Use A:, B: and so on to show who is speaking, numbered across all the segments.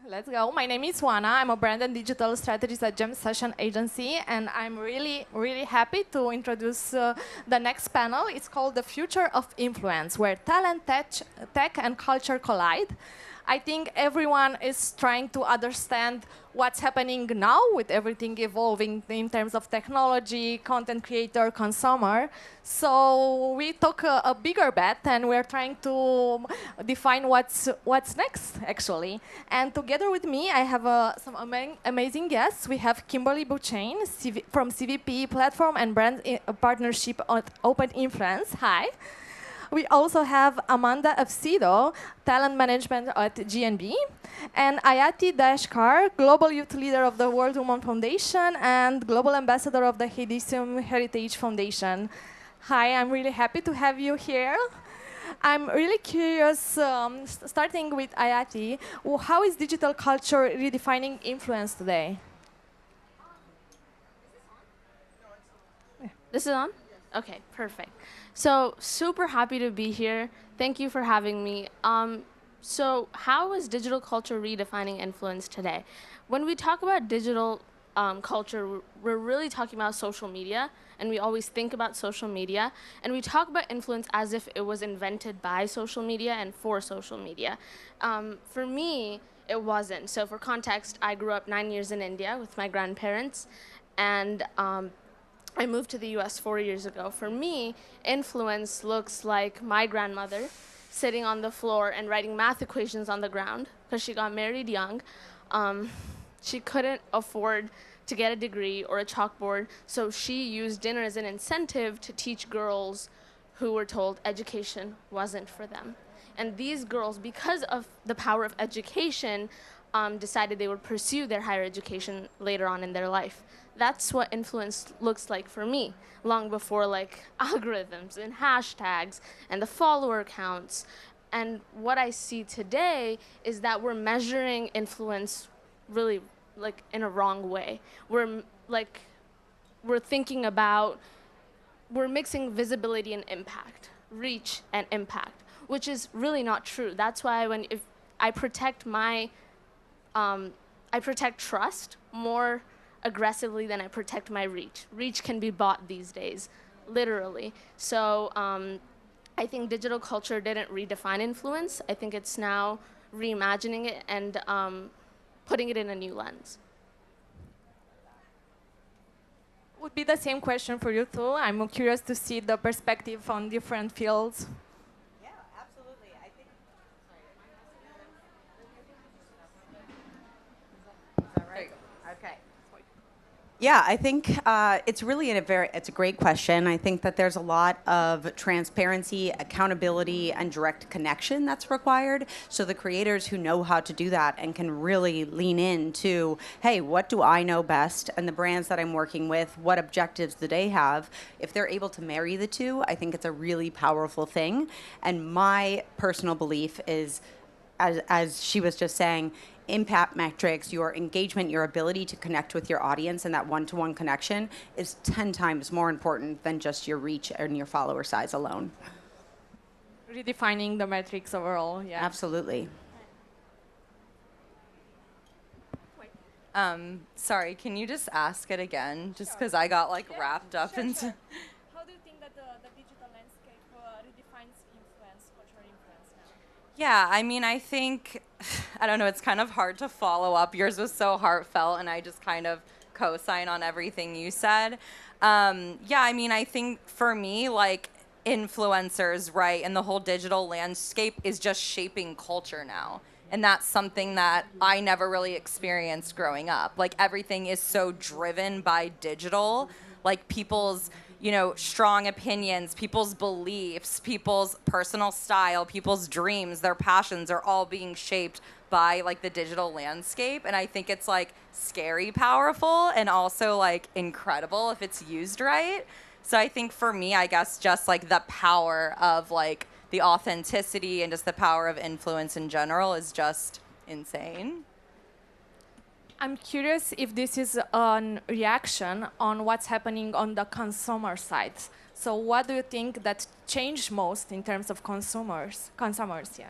A: Let's go. My name is Juana. I'm a brand and digital strategist at Gem Session Agency, and I'm really happy to introduce the next panel. It's called The Future of Influence, where talent, tech and culture collide. I think everyone is trying to understand what's happening now with everything evolving in terms of technology, content creator, consumer. So we took a bigger bet and we're trying to define what's next, actually. And together with me, I have some amazing guests. We have Kimberly Buchain from CVP Platform and Brand Partnership at Open Influence. Hi. We also have Amanda Afsido, Talent Management at GNB, and Ayati Dashkar, Global Youth Leader of the World Women Foundation and Global Ambassador of the Hedisum Heritage Foundation. Hi, I'm really happy to have you here. I'm really curious, starting with Ayati, how is digital culture redefining influence today?
B: This is on? Okay, perfect. So super happy to be here. Thank you for having me. So how is digital culture redefining influence today? When we talk about digital culture, we're really talking about social media, and we always think about social media, and we talk about influence as if it was invented by social media and for social media. For me, it wasn't. So for context, I grew up 9 years in India with my grandparents, and I moved to the US 4 years ago. For me, influence looks like my grandmother sitting on the floor and writing math equations on the ground because she got married young. She couldn't afford to get a degree or a chalkboard, so she used dinner as an incentive to teach girls who were told education wasn't for them. And these girls, because of the power of education, decided they would pursue their higher education later on in their life. That's what influence looks like for me, long before like algorithms and hashtags and the follower counts. And what I see today is that we're measuring influence really like in a wrong way. We're mixing visibility and impact, reach and impact, which is really not true. That's why if I protect I protect trust more aggressively than I protect my reach. Reach can be bought these days, literally. So I think digital culture didn't redefine influence. I think it's now reimagining it and putting it in a new lens.
A: Would be the same question for you too. I'm curious to see the perspective on different fields.
C: Yeah, absolutely. I think. Is that right? Okay. Yeah, I think it's really it's a great question. I think that there's a lot of transparency, accountability, and direct connection that's required. So the creators who know how to do that and can really lean into, hey, what do I know best? And the brands that I'm working with, what objectives do they have? If they're able to marry the two, I think it's a really powerful thing. And my personal belief is, as she was just saying, impact metrics, your engagement, your ability to connect with your audience, and that one-to-one connection is 10 times more important than just your reach and your follower size alone.
A: Redefining the metrics overall, yeah.
C: Absolutely.
D: Sorry, can you just ask it again? Just because I got wrapped up into...
A: Sure. How do you think that the digital landscape redefines influence, cultural influence now?
D: Yeah, I mean, I think, I don't know, it's kind of hard to follow up. Yours was so heartfelt, and I just kind of co-sign on everything you said. Yeah, I mean, I think for me, influencers, right, and the whole digital landscape is just shaping culture now. And that's something that I never really experienced growing up. Everything is so driven by digital, people's strong opinions, people's beliefs, people's personal style, people's dreams, their passions are all being shaped by the digital landscape. And I think it's scary powerful and also incredible if it's used right. So I think for me, I guess just the power of the authenticity and just the power of influence in general is just insane.
A: I'm curious if this is a reaction on what's happening on the consumer side. So what do you think that changed most in terms of consumers? Yeah.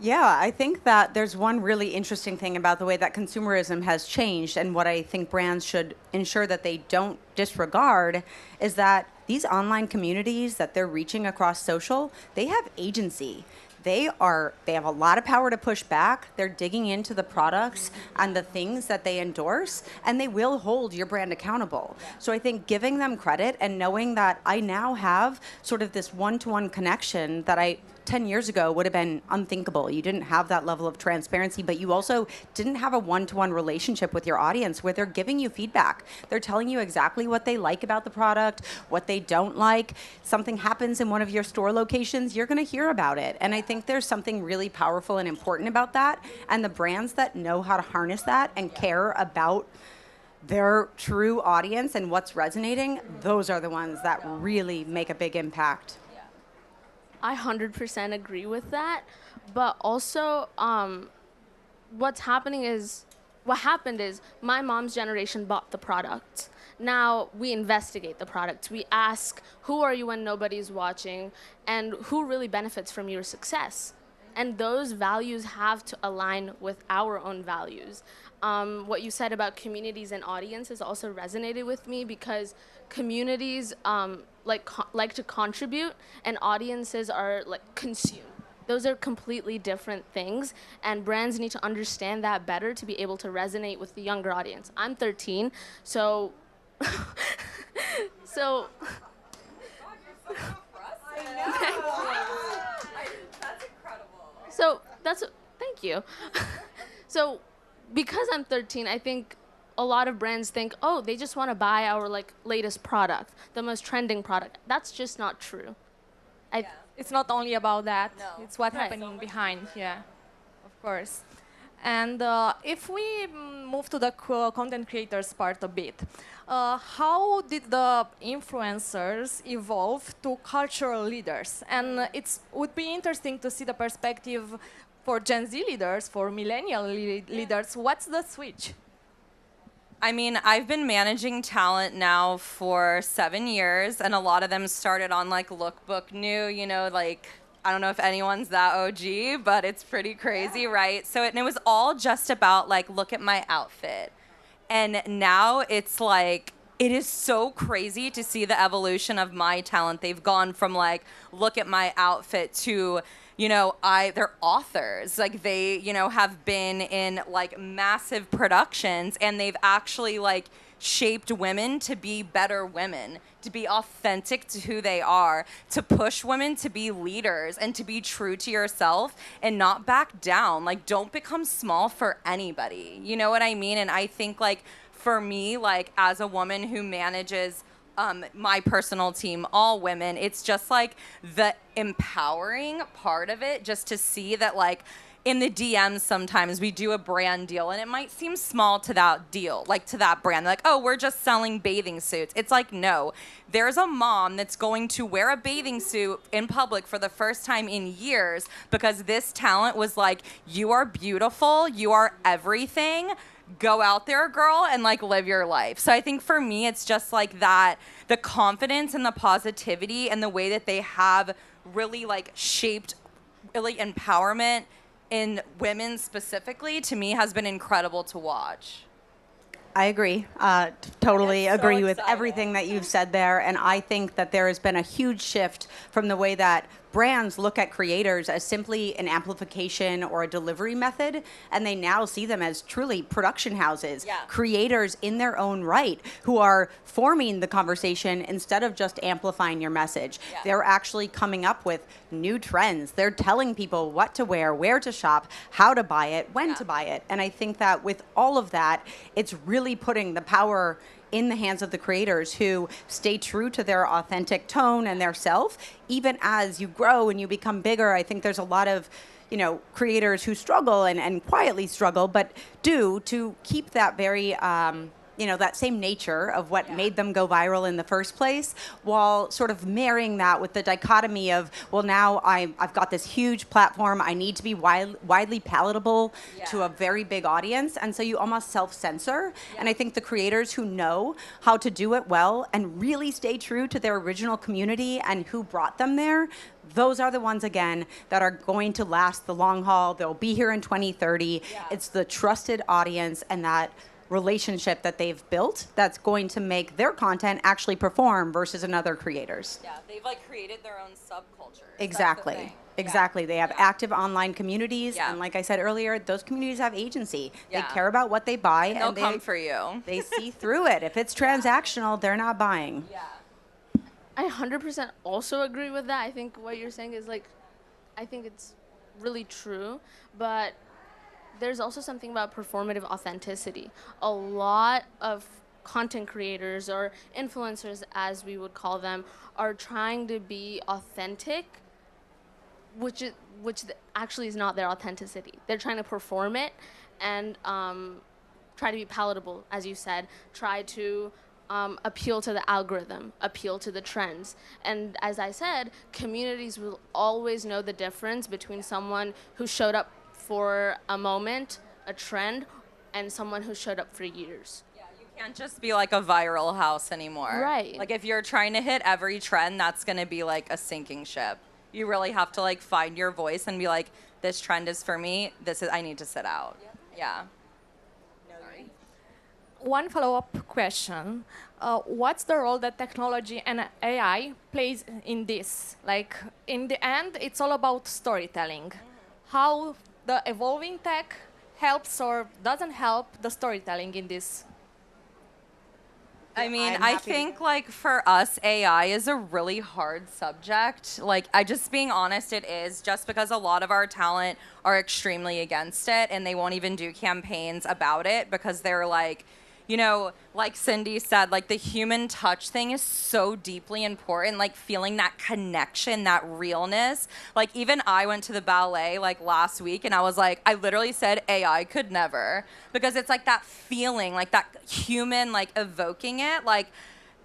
C: Yeah, I think that there's one really interesting thing about the way that consumerism has changed, and what I think brands should ensure that they don't disregard is that these online communities that they're reaching across social, they have agency. They have a lot of power to push back. They're digging into the products and the things that they endorse, and they will hold your brand accountable. So I think giving them credit and knowing that I now have sort of this one-to-one connection that I 10 years ago would have been unthinkable. You didn't have that level of transparency, but you also didn't have a one-to-one relationship with your audience where they're giving you feedback. They're telling you exactly what they like about the product, what they don't like. Something happens in one of your store locations, you're going to hear about it. And I think there's something really powerful and important about that. And the brands that know how to harness that and care about their true audience and what's resonating, those are the ones that really make a big impact.
B: I 100% agree with that, but also what happened is my mom's generation bought the product. Now we investigate the product. We ask, who are you when nobody's watching, and who really benefits from your success? And those values have to align with our own values. What you said about communities and audiences also resonated with me, because communities like to contribute, and audiences are like consume. Those are completely different things, and brands need to understand that better to be able to resonate with the younger audience. I'm 13, so so so that's thank you. So because I'm 13, I think a lot of brands think, oh, they just want to buy our latest product, the most trending product. That's just not true.
A: It's not only about that.
D: No.
A: It's what's
B: Right.
A: happening behind. Yeah, of course. And if we move to the content creators part a bit, how did the influencers evolve to cultural leaders? And it would be interesting to see the perspective for Gen Z leaders, for millennial leaders. What's the switch?
D: I mean, I've been managing talent now for 7 years, and a lot of them started on Lookbook New, I don't know if anyone's that OG, but it's pretty crazy, right? So and it was all just about look at my outfit. And now it's it is so crazy to see the evolution of my talent. They've gone from look at my outfit to they're authors. They, have been in massive productions, and they've actually shaped women to be better women, to be authentic to who they are, to push women to be leaders and to be true to yourself and not back down. Don't become small for anybody. You know what I mean? And I think for me, as a woman who manages my personal team, all women, it's just the empowering part of it, just to see that in the DMs sometimes we do a brand deal and it might seem small to that deal, to that brand. Oh, we're just selling bathing suits. It's no, there's a mom that's going to wear a bathing suit in public for the first time in years because this talent was you are beautiful, you are everything. Go out there, girl, and live your life. So I think for me, it's just that, the confidence and the positivity and the way that they have really shaped really empowerment in women specifically, to me, has been incredible to watch.
C: I agree. Totally
D: I'm so
C: agree with
D: excited.
C: everything that you've said there. And I think that there has been a huge shift from the way that brands look at creators as simply an amplification or a delivery method, and they now see them as truly production houses, creators in their own right, who are forming the conversation instead of just amplifying your message. They're actually coming up with new trends. They're telling people what to wear, where to shop, how to buy it, when to buy it. And I think that with all of that, it's really putting the power in the hands of the creators who stay true to their authentic tone and their self. Even as you grow and you become bigger, I think there's a lot of creators who struggle and quietly struggle, but do to keep that very that same nature of what made them go viral in the first place, while sort of marrying that with the dichotomy of, well, now I've got this huge platform. I need to be widely palatable to a very big audience. And so you almost self-censor. And I think the creators who know how to do it well and really stay true to their original community and who brought them there, those are the ones, again, that are going to last the long haul. They'll be here in 2030. It's the trusted audience and that relationship that they've built that's going to make their content actually perform versus another creator's.
D: Yeah, they've like created their own subculture.
C: Exactly. Exactly. They have active online communities. And like I said earlier, those communities have agency. They care about what they buy.
D: And they'll come for you.
C: They see through it. If it's transactional, they're not buying.
D: Yeah.
B: I 100% also agree with that. I think what you're saying is like, I think it's really true, but there's also something about performative authenticity. A lot of content creators or influencers, as we would call them, are trying to be authentic, which actually is not their authenticity. They're trying to perform it and try to be palatable, as you said, try to appeal to the algorithm, appeal to the trends. And as I said, communities will always know the difference between someone who showed up for a moment, a trend, and someone who showed up for years.
D: Yeah, you can't just be like a viral house anymore.
B: Right.
D: Like if you're trying to hit every trend, that's going to be like a sinking ship. You really have to like find your voice and be like, this trend is for me. I need to sit out. Yeah.
A: One follow-up question. What's the role that technology and AI plays in this? Like, in the end, it's all about storytelling. How the evolving tech helps or doesn't help the storytelling in this?
D: I mean, I think like for us, AI is a really hard subject. Like, just being honest, it is, just because a lot of our talent are extremely against it and they won't even do campaigns about it because they're like, like Cindy said, like the human touch thing is so deeply important, like feeling that connection, that realness. Like even I went to the ballet like last week and I was like, I literally said AI could never, because it's like that feeling, like that human, like evoking it, like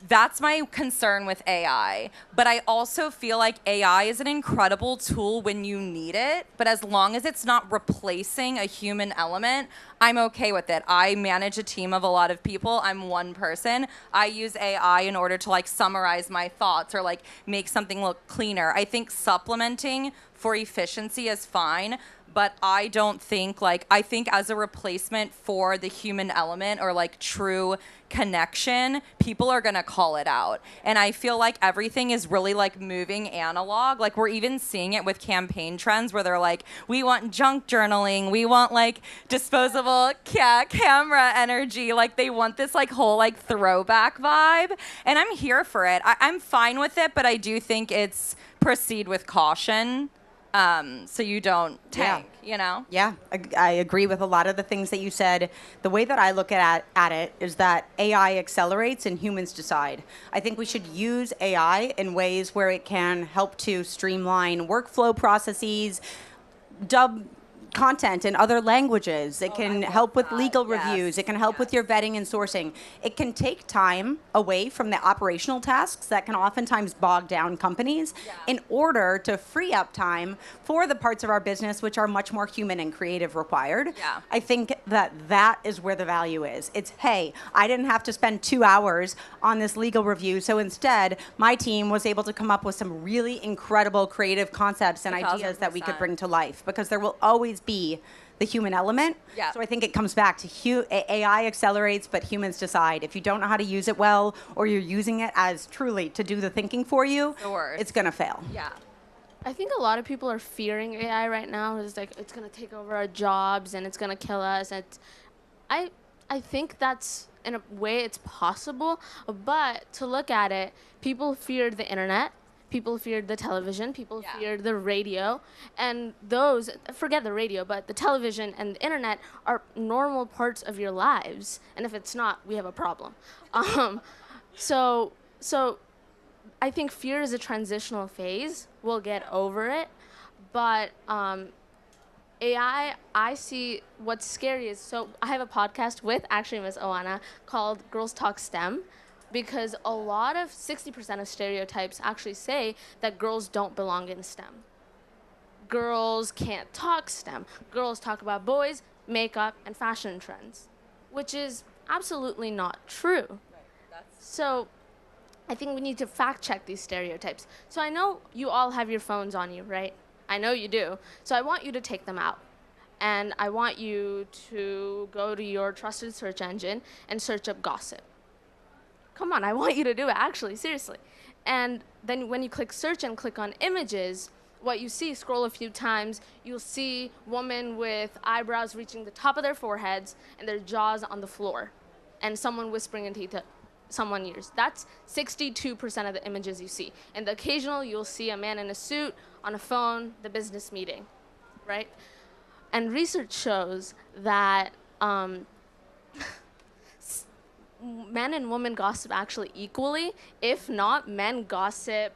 D: that's my concern with AI. But I also feel like AI is an incredible tool when you need it. But as long as it's not replacing a human element, I'm okay with it. I manage a team of a lot of people. I'm one person. I use AI in order to like summarize my thoughts or like make something look cleaner. I think supplementing for efficiency is fine. But I don't think I think as a replacement for the human element or like true connection, people are gonna call it out. And I feel like everything is really like moving analog. Like we're even seeing it with campaign trends where they're like, we want junk journaling, we want like disposable camera energy. Like they want this like whole like throwback vibe. And I'm here for it. I'm fine with it, but I do think it's proceed with caution. So you don't tank,
C: Yeah, I agree with a lot of the things that you said. The way that I look at it is that AI accelerates and humans decide. I think we should use AI in ways where it can help to streamline workflow processes, dub content in other languages. It can help with legal reviews. It can help with your vetting and sourcing. It can take time away from the operational tasks that can oftentimes bog down companies in order to free up time for the parts of our business which are much more human and creative required. I think that is where the value is. It's, hey, I didn't have to spend 2 hours on this legal review, so instead my team was able to come up with some really incredible creative concepts and ideas that we could bring to life, because there will always be the human element. So I think it comes back to AI accelerates, but humans decide. If you don't know how to use it well, or you're using it as truly to do the thinking for you, it's going to fail.
B: I think a lot of people are fearing AI right now. It's like, it's going to take over our jobs and it's going to kill us. I think that's, in a way, it's possible. But to look at it, people feared the internet. People feared the television, people feared the radio, and those, forget the radio, but the television and the internet are normal parts of your lives, and if it's not, we have a problem. So I think fear is a transitional phase. We'll get over it, but AI, I see what's scary is, so I have a podcast with actually Miss Oana called Girls Talk STEM, because a lot of 60% of stereotypes actually say that girls don't belong in STEM. Girls can't talk STEM. Girls talk about boys, makeup, and fashion trends, which is absolutely not true. So I think we need to fact check these stereotypes. So I know you all have your phones on you, right? I know you do. So I want you to take them out. And I want you to go to your trusted search engine and search up gossip. Come on, I want you to do it, actually, seriously. And then when you click search and click on images, what you see, scroll a few times, you'll see women with eyebrows reaching the top of their foreheads and their jaws on the floor, and someone whispering into someone's ears. That's 62% of the images you see. And the occasional, you'll see a man in a suit, on a phone, the business meeting, right? And research shows that men and women gossip actually equally. If not, men gossip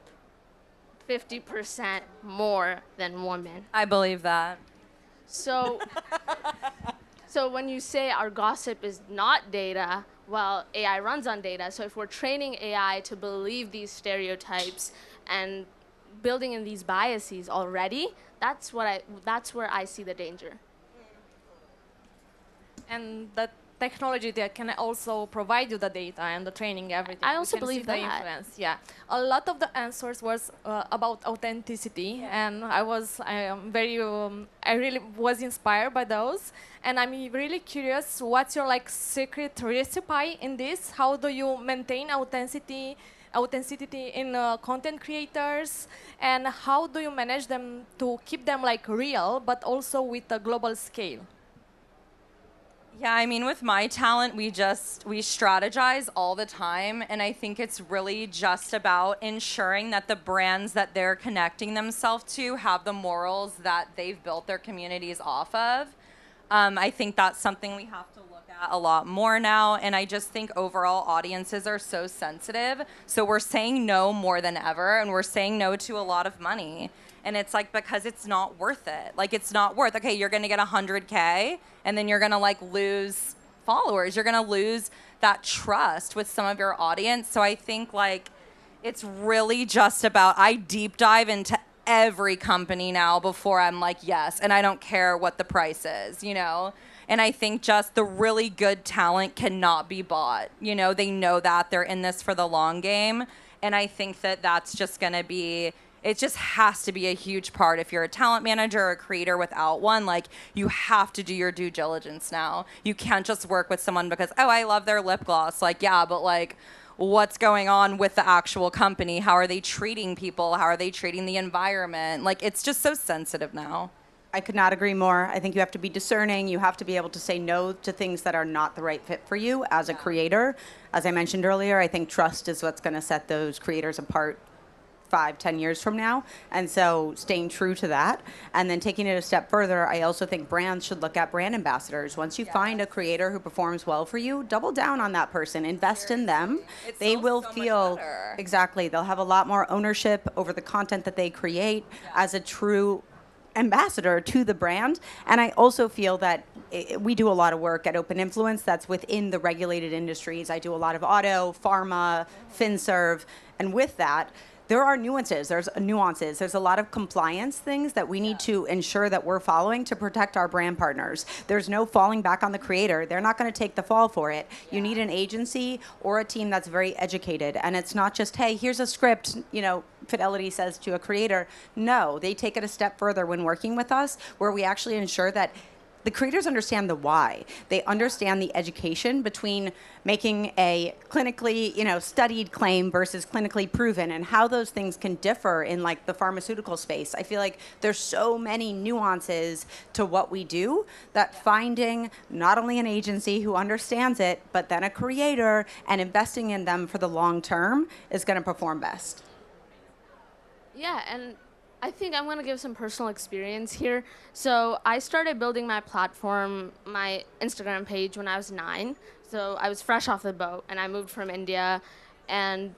B: 50% more than women.
D: I believe that.
B: So, so when you say our gossip is not data, well, AI runs on data. So if we're training AI to believe these stereotypes and building in these biases already, that's where I see the danger.
A: And the technology that can also provide you the data and the training, everything.
B: I
A: You
B: also
A: can see
B: believe
A: the
B: that.
A: influence. Yeah, a lot of the answers was about authenticity, and I really was inspired by those. And I'm really curious, what's your like secret recipe in this? How do you maintain authenticity in content creators, and how do you manage them to keep them like real, but also with a global scale?
D: Yeah, I mean, with my talent, we strategize all the time. And I think it's really just about ensuring that the brands that they're connecting themselves to have the morals that they've built their communities off of. I think that's something we have to look at a lot more now. And I just think overall audiences are so sensitive. So we're saying no more than ever. And we're saying no to a lot of money. And it's like, because it's not worth it. Like, it's not worth, okay, you're going to get 100K and then you're going to like lose followers. You're going to lose that trust with some of your audience. So I think like it's really just about, I deep dive into every company now before I'm like, yes. And I don't care what the price is, you know? And I think just the really good talent cannot be bought. You know, they know that they're in this for the long game. And I think that that's just going to be, it just has to be a huge part. If you're a talent manager or a creator without one, like you have to do your due diligence now. You can't just work with someone because, oh, I love their lip gloss. Like, yeah, but like what's going on with the actual company? How are they treating people? How are they treating the environment? Like, it's just so sensitive now.
C: I could not agree more. I think you have to be discerning. You have to be able to say no to things that are not the right fit for you as a creator. As I mentioned earlier, I think trust is what's going to set those creators apart 5-10 years from now. And so staying true to that. And then taking it a step further, I also think brands should look at brand ambassadors. Once you find a creator who performs well for you, double down on that person, invest in them. They will feel, exactly, they'll have a lot more ownership over the content that they create as a true ambassador to the brand. And I also feel that we do a lot of work at Open Influence that's within the regulated industries. I do a lot of auto, pharma, FinServe, and with that, there are nuances. There's a lot of compliance things that we need to ensure that we're following to protect our brand partners. There's no falling back on the creator. They're not going to take the fall for it. You need an agency or a team that's very educated. And it's not just, hey, here's a script, you know, Fidelity says to a creator. No, they take it a step further when working with us, where we actually ensure that the creators understand the why. They understand the education between making a clinically, studied claim versus clinically proven, and how those things can differ in like the pharmaceutical space. I feel like there's so many nuances to what we do that finding not only an agency who understands it, but then a creator and investing in them for the long term is going to perform best.
B: Yeah, and I think I'm going to give some personal experience here. So I started building my platform, my Instagram page, when I was 9. So I was fresh off the boat, and I moved from India, and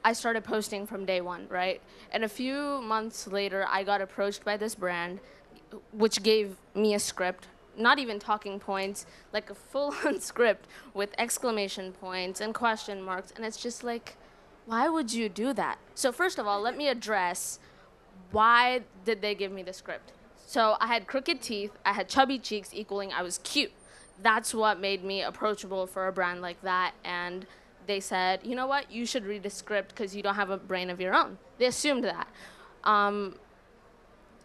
B: I started posting from day one, right? And a few months later, I got approached by this brand, which gave me a script, not even talking points, like a full-on script with exclamation points and question marks. And it's just like, why would you do that? So first of all, let me address why did they give me the script. So I had crooked teeth, I had chubby cheeks, equaling I was cute. That's what made me approachable for a brand like that. And they said, you know what, you should read the script because you don't have a brain of your own. They assumed that.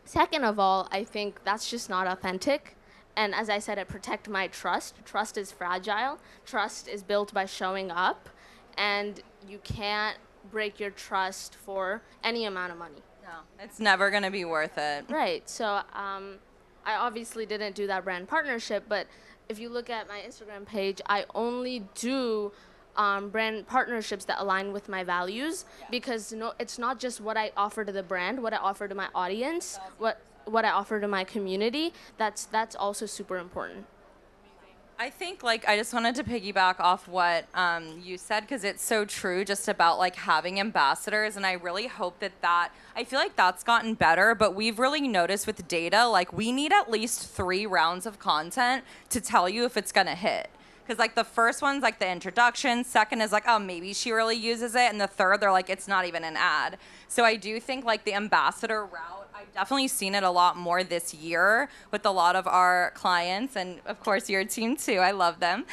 B: Second of all, I think that's just not authentic. And as I said, I protect my trust. Trust is fragile. Trust is built by showing up. And you can't break your trust for any amount of money.
D: No, it's never going to be worth it.
B: Right. So I obviously didn't do that brand partnership, but if you look at my Instagram page, I only do brand partnerships that align with my values, because it's not just what I offer to the brand, what I offer to my audience, what I offer to my community. That's also super important.
D: I think, like, I just wanted to piggyback off what you said, because it's so true just about, like, having ambassadors. And I really hope that I feel like that's gotten better, but we've really noticed with data, like, we need at least 3 rounds of content to tell you if it's going to hit. Because, like, the first one's, like, the introduction. Second is, like, oh, maybe she really uses it. And the third, they're like, it's not even an ad. So I do think, like, the ambassador route, I've definitely seen it a lot more this year with a lot of our clients. And, of course, your team, too. I love them.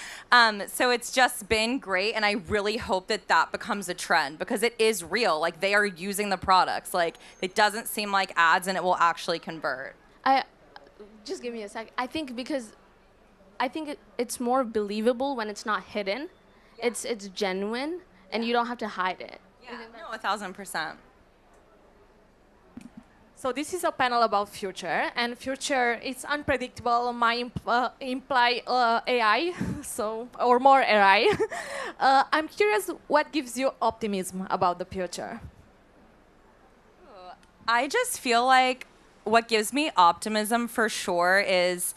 D: So it's just been great. And I really hope that becomes a trend, because it is real. Like, they are using the products. Like, it doesn't seem like ads, and it will actually convert.
B: Just give me a sec. I think it's more believable when it's not hidden. Yeah. It's genuine, and you don't have to hide it.
D: Yeah, no, 1,000%.
A: So this is a panel about future, and future is unpredictable. Might imply AI, or more AI. I'm curious, what gives you optimism about the future?
D: I just feel like what gives me optimism for sure is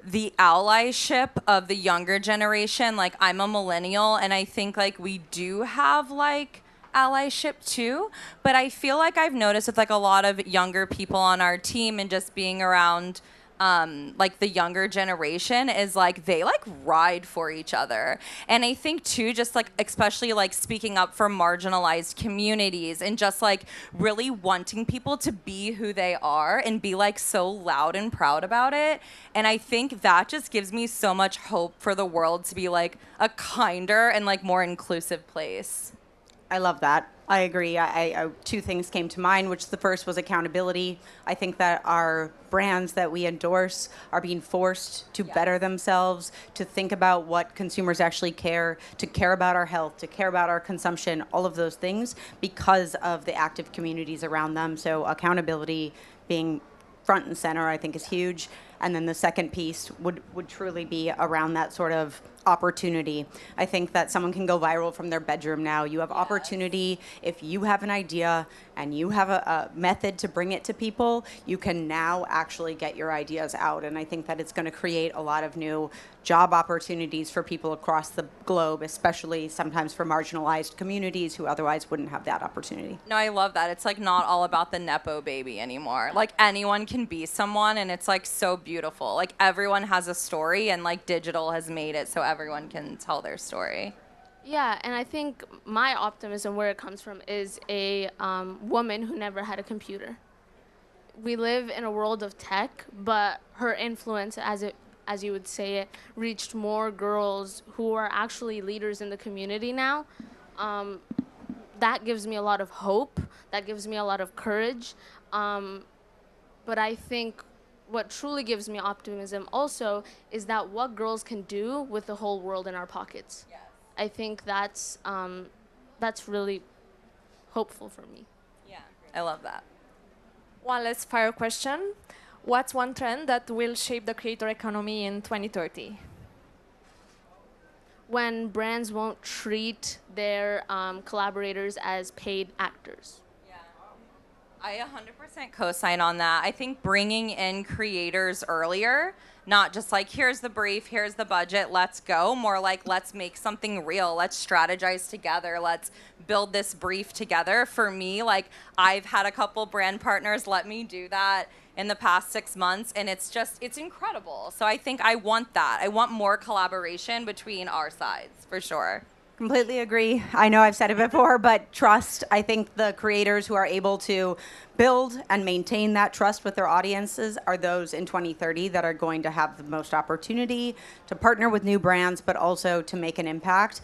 D: the allyship of the younger generation. Like, I'm a millennial, and I think, like, we do have, like, allyship too, but I feel like I've noticed with, like, a lot of younger people on our team and just being around like the younger generation is like they like ride for each other. And I think too, just like especially like speaking up for marginalized communities and just like really wanting people to be who they are and be like so loud and proud about it. And I think that just gives me so much hope for the world to be like a kinder and like more inclusive place.
C: I love that. I agree. I 2 things came to mind, which the first was accountability. I think that our brands that we endorse are being forced to better themselves, to think about what consumers actually care, to care about our health, to care about our consumption, all of those things because of the active communities around them. So accountability being front and center, I think, is huge. And then the second piece would truly be around that sort of opportunity. I think that someone can go viral from their bedroom now. You have opportunity. If you have an idea and you have a method to bring it to people, you can now actually get your ideas out. And I think that it's going to create a lot of new job opportunities for people across the globe, especially sometimes for marginalized communities who otherwise wouldn't have that opportunity.
D: No, I love that. It's like not all about the Nepo baby anymore. Like anyone can be someone, and it's like so beautiful. Like everyone has a story, and like digital has made it so everyone can tell their story.
B: Yeah, and I think my optimism, where it comes from, is a woman who never had a computer. We live in a world of tech, but her influence, as you would say it, reached more girls who are actually leaders in the community now. That gives me a lot of hope. That gives me a lot of courage. But I think what truly gives me optimism also is that what girls can do with the whole world in our pockets. Yes. I think that's really hopeful for me.
D: Yeah, I love that.
A: One last fire question. What's one trend that will shape the creator economy in 2030?
B: When brands won't treat their collaborators as paid actors.
D: Yeah, I 100% co-sign on that. I think bringing in creators earlier, not just like, here's the brief, here's the budget, let's go. More like, let's make something real. Let's strategize together. Let's build this brief together. For me, like, I've had a couple brand partners let me do that in the past 6 months, and it's incredible. So I think I want that. I want more collaboration between our sides, for sure.
C: Completely agree. I know I've said it before, but trust. I think the creators who are able to build and maintain that trust with their audiences are those in 2030 that are going to have the most opportunity to partner with new brands, but also to make an impact.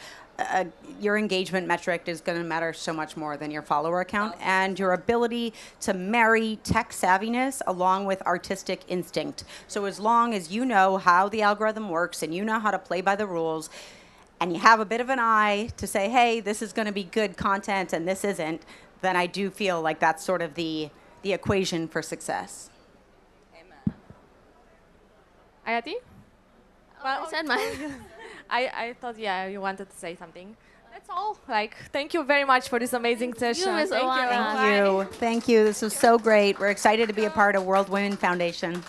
C: Your engagement metric is going to matter so much more than your follower count, and your ability to marry tech savviness along with artistic instinct. So as long as you know how the algorithm works and you know how to play by the rules, and you have a bit of an eye to say, hey, this is going to be good content and this isn't, then I do feel like that's sort of the equation for success.
D: Amen.
A: Ayati?
B: I said mine.
A: I thought, yeah, you wanted to say something. That's all. Like, thank you very much for this amazing session.
B: Miss
A: Thank
B: Oana.
A: you.
C: Thank you. Thank you. This was so great. We're excited to be a part of World Women Foundation.